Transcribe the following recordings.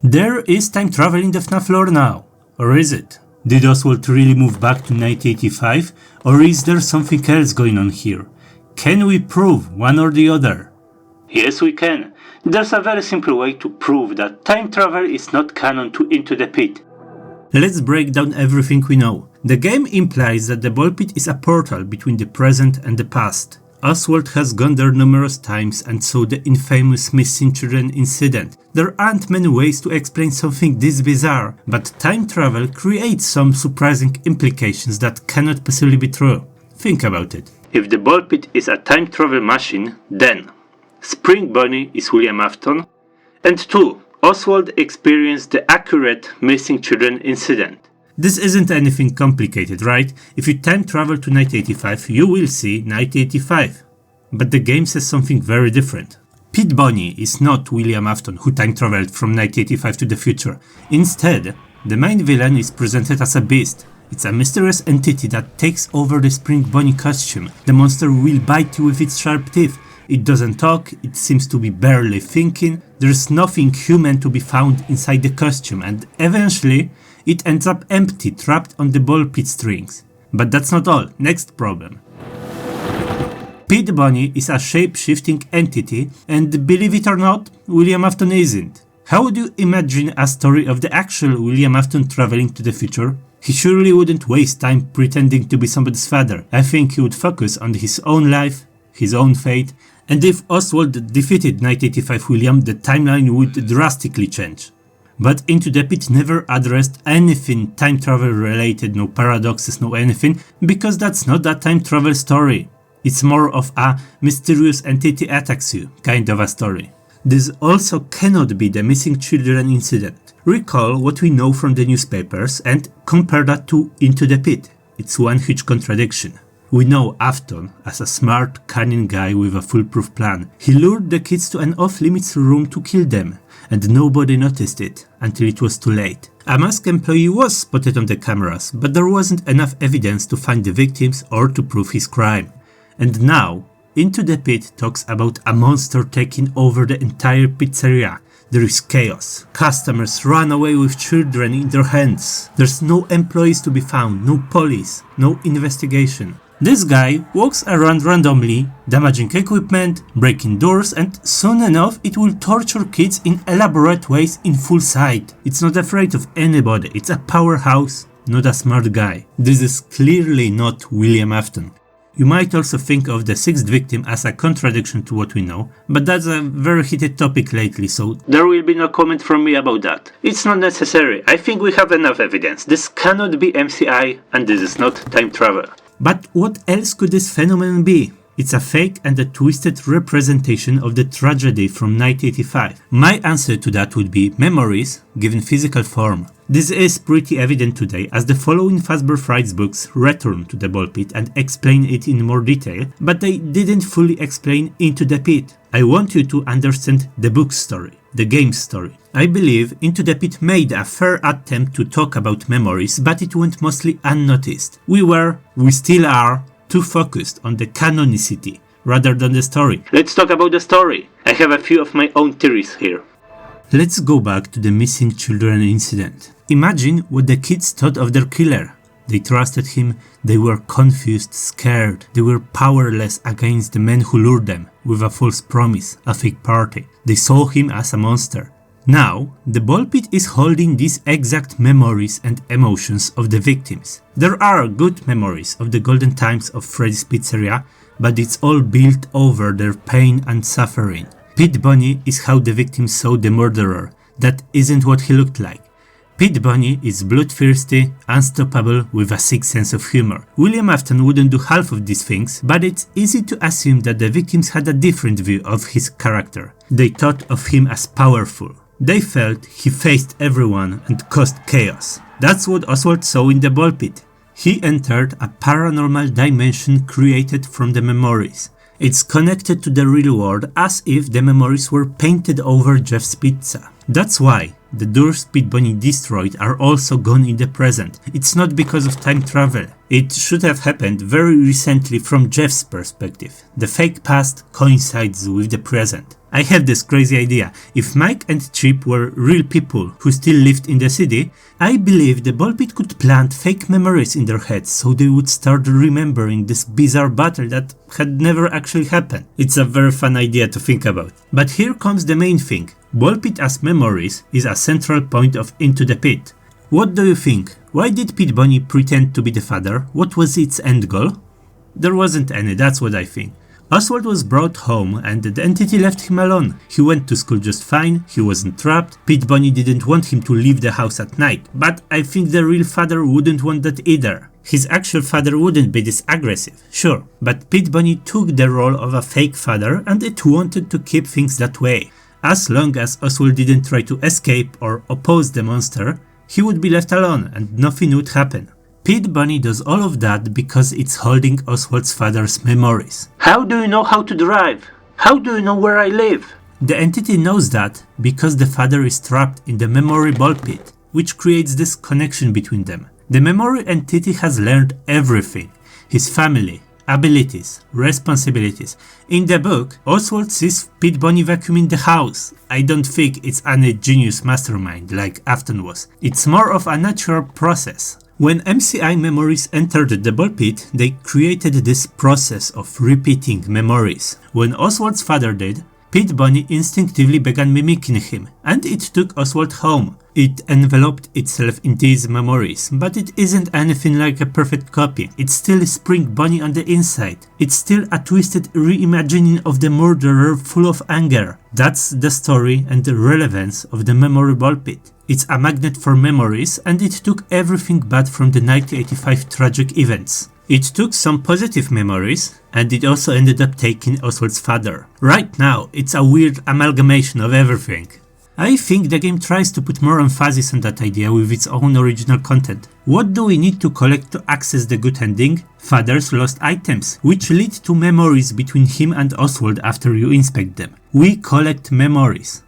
There is time travel in the FNAF lore now, or is it? Did Oswald really move back to 1985, or is there something else going on here? Can we prove one or the other? Yes, we can. There's a very simple way to prove that time travel is not canon to Into the Pit. Let's break down everything we know. The game implies that the ball pit is a portal between the present and the past. Oswald has gone there numerous times and saw the infamous missing children incident. There aren't many ways to explain something this bizarre, but time travel creates some surprising implications that cannot possibly be true. Think about it. If the ball pit is a time travel machine, then Spring Bonnie is William Afton, and 2. Oswald experienced the accurate missing children incident. This isn't anything complicated, right? If you time travel to 1985, you will see 1985. But the game says something very different. Pete Bonnie is not William Afton who time traveled from 1985 to the future. Instead, the main villain is presented as a beast. It's a mysterious entity that takes over the Spring Bonnie costume. The monster will bite you with its sharp teeth. It doesn't talk, it seems to be barely thinking. There's nothing human to be found inside the costume, and eventually it ends up empty, trapped on the ball pit strings. But that's not all. Next problem. Pete Bonnie is a shape-shifting entity, and believe it or not, William Afton isn't. How would you imagine a story of the actual William Afton traveling to the future? He surely wouldn't waste time pretending to be somebody's father. I think he would focus on his own life, his own fate, and if Oswald defeated 1985 William, the timeline would drastically change. But Into the Pit never addressed anything time travel related, no paradoxes, no anything, because that's not a time travel story. It's more of a mysterious entity attacks you kind of a story. This also cannot be the missing children incident. Recall what we know from the newspapers and compare that to Into the Pit. It's one huge contradiction. We know Afton as a smart, cunning guy with a foolproof plan. He lured the kids to an off-limits room to kill them, and nobody noticed it until it was too late. A masked employee was spotted on the cameras, but there wasn't enough evidence to find the victims or to prove his crime. And now, Into the Pit talks about a monster taking over the entire pizzeria. There is chaos. Customers run away with children in their hands. There's no employees to be found, no police, no investigation. This guy walks around randomly, damaging equipment, breaking doors, and soon enough it will torture kids in elaborate ways in full sight. It's not afraid of anybody, it's a powerhouse, not a smart guy. This is clearly not William Afton. You might also think of the sixth victim as a contradiction to what we know, but that's a very heated topic lately, so there will be no comment from me about that. It's not necessary, I think we have enough evidence. This cannot be MCI, and this is not time travel. But what else could this phenomenon be? It's a fake and a twisted representation of the tragedy from 1985. My answer to that would be memories given physical form. This is pretty evident today as the following Fazbear Frights books return to the ball pit and explain it in more detail, but they didn't fully explain Into the Pit. I want you to understand the book's story, the game's story. I believe Into the Pit made a fair attempt to talk about memories, but it went mostly unnoticed. We still are, too focused on the canonicity rather than the story. Let's talk about the story. I have a few of my own theories here. Let's go back to the missing children incident. Imagine what the kids thought of their killer. They trusted him, they were confused, scared, they were powerless against the men who lured them with a false promise, a fake party. They saw him as a monster. Now, the ball pit is holding these exact memories and emotions of the victims. There are good memories of the golden times of Freddy's Pizzeria, but it's all built over their pain and suffering. Pete Bonnie is how the victims saw the murderer. That isn't what he looked like. Pete Bonnie is bloodthirsty, unstoppable, with a sick sense of humor. William Afton wouldn't do half of these things, but it's easy to assume that the victims had a different view of his character. They thought of him as powerful. They felt he faced everyone and caused chaos. That's what Oswald saw in the ball pit. He entered a paranormal dimension created from the memories. It's connected to the real world as if the memories were painted over Jeff's pizza. That's why The doors Pete Bunny destroyed are also gone in the present. It's not because of time travel. It should have happened very recently from Jeff's perspective. The fake past coincides with the present. I have this crazy idea. If Mike and Chip were real people who still lived in the city, I believe the ball pit could plant fake memories in their heads so they would start remembering this bizarre battle that had never actually happened. It's a very fun idea to think about. But here comes the main thing. Ball pit as memories is a central point of Into the Pit. What do you think? Why did Pete Bunny pretend to be the father? What was its end goal? There wasn't any, that's what I think. Oswald was brought home and the entity left him alone. He went to school just fine, he wasn't trapped. Pete Bunny didn't want him to leave the house at night, but I think the real father wouldn't want that either. His actual father wouldn't be this aggressive, sure, but Pete Bunny took the role of a fake father and it wanted to keep things that way. As long as Oswald didn't try to escape or oppose the monster, he would be left alone and nothing would happen. Pete Bunny does all of that because it's holding Oswald's father's memories. How do you know how to drive? How do you know where I live? The entity knows that because the father is trapped in the memory ball pit, which creates this connection between them. The memory entity has learned everything. His family, abilities, responsibilities. In the book, Oswald sees Pete Bunny vacuuming the house. I don't think it's any genius mastermind like Afton was. It's more of a natural process. When MCI memories entered the ball pit, they created this process of repeating memories. When Oswald's father did, Pete Bunny instinctively began mimicking him, and it took Oswald home. It enveloped itself in these memories, but it isn't anything like a perfect copy. It's still Spring Bunny on the inside. It's still a twisted reimagining of the murderer full of anger. That's the story and the relevance of the memory ball pit. It's a magnet for memories, and it took everything bad from the 1985 tragic events. It took some positive memories, and it also ended up taking Oswald's father. Right now, it's a weird amalgamation of everything. I think the game tries to put more emphasis on that idea with its own original content. What do we need to collect to access the good ending? Father's lost items, which lead to memories between him and Oswald after you inspect them. We collect memories.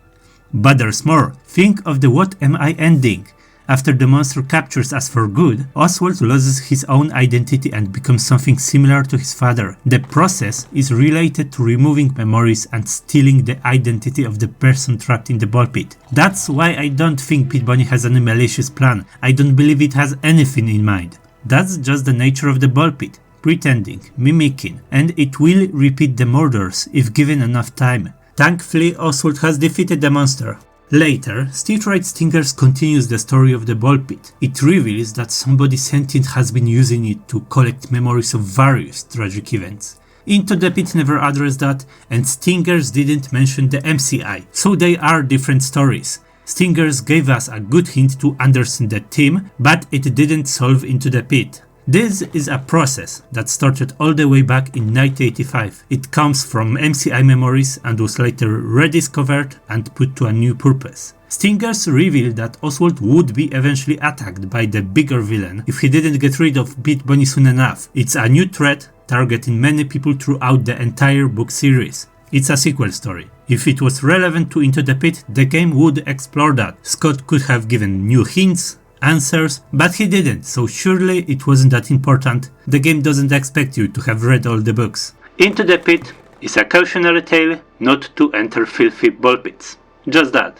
But there's more. Think of the what am I ending. After the monster captures us for good, Oswald loses his own identity and becomes something similar to his father. The process is related to removing memories and stealing the identity of the person trapped in the ball pit. That's why I don't think Pete Bunny has any malicious plan. I don't believe it has anything in mind. That's just the nature of the ball pit. Pretending, mimicking, and it will repeat the murders if given enough time. Thankfully, Oswald has defeated the monster. Later, Steve Wright Stingers continues the story of the ball pit. It reveals that somebody sentient has been using it to collect memories of various tragic events. Into the Pit never addressed that, and Stingers didn't mention the MCI, so they are different stories. Stingers gave us a good hint to understand the theme, but it didn't solve Into the Pit. This is a process that started all the way back in 1985. It comes from MCI memories and was later rediscovered and put to a new purpose. Stingers revealed that Oswald would be eventually attacked by the bigger villain if he didn't get rid of Pete Bunny soon enough. It's a new threat targeting many people throughout the entire book series. It's a sequel story. If it was relevant to Into the Pit, the game would explore that. Scott could have given new hints, answers, but he didn't, so surely it wasn't that important. The game doesn't expect you to have read all the books. Into the Pit is a cautionary tale not to enter filthy ball pits. Just that.